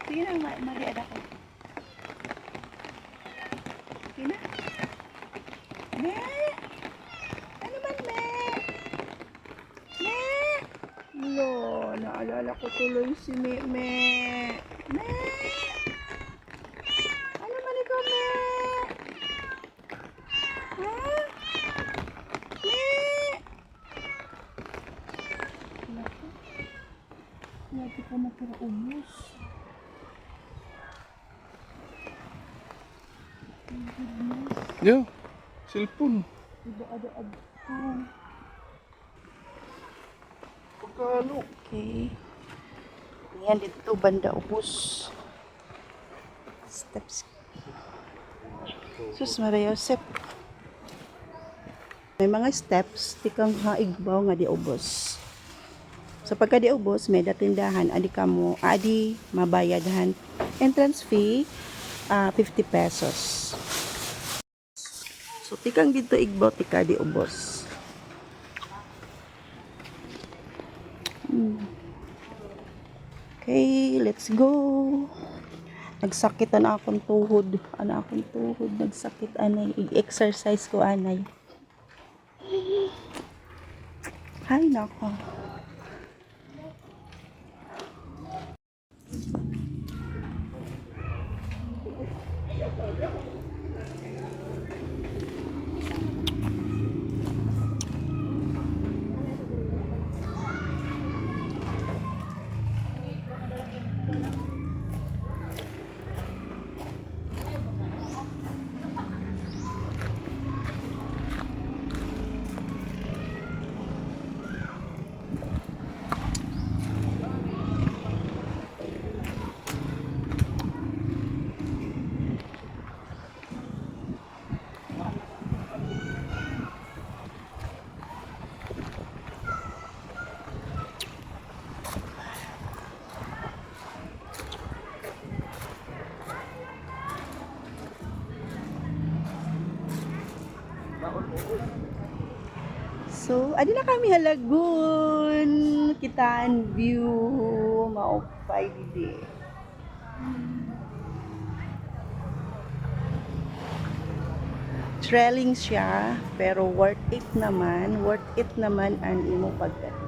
Sige na, mariada ko. Sige na. Me! Ano man, me? Me! Lo, naalala ko tuloy si Me. Me! Ano man ikaw, Me? Ha? Me! Lagi pa natira ubos. Yeah, cellphone. Diba ada-ada. Pagkano? Okay. Yan dito banda ubos. Steps. Sus Maria Josep. May mga steps tikang haigbaw nga di ubos. So pagka di ubos may datindahan adi mabayadhan. Entrance fee 50 pesos. So tikang dito igbaw tika di ubos. Okay, let's go. Nagsakit na akong tuhod. Nagsakit anay. I-exercise ko anay. Ay, nako. So, adi na kami halagun. Kitaan view. Maupay didi. Trailing siya, pero worth it naman ang imo pagkat.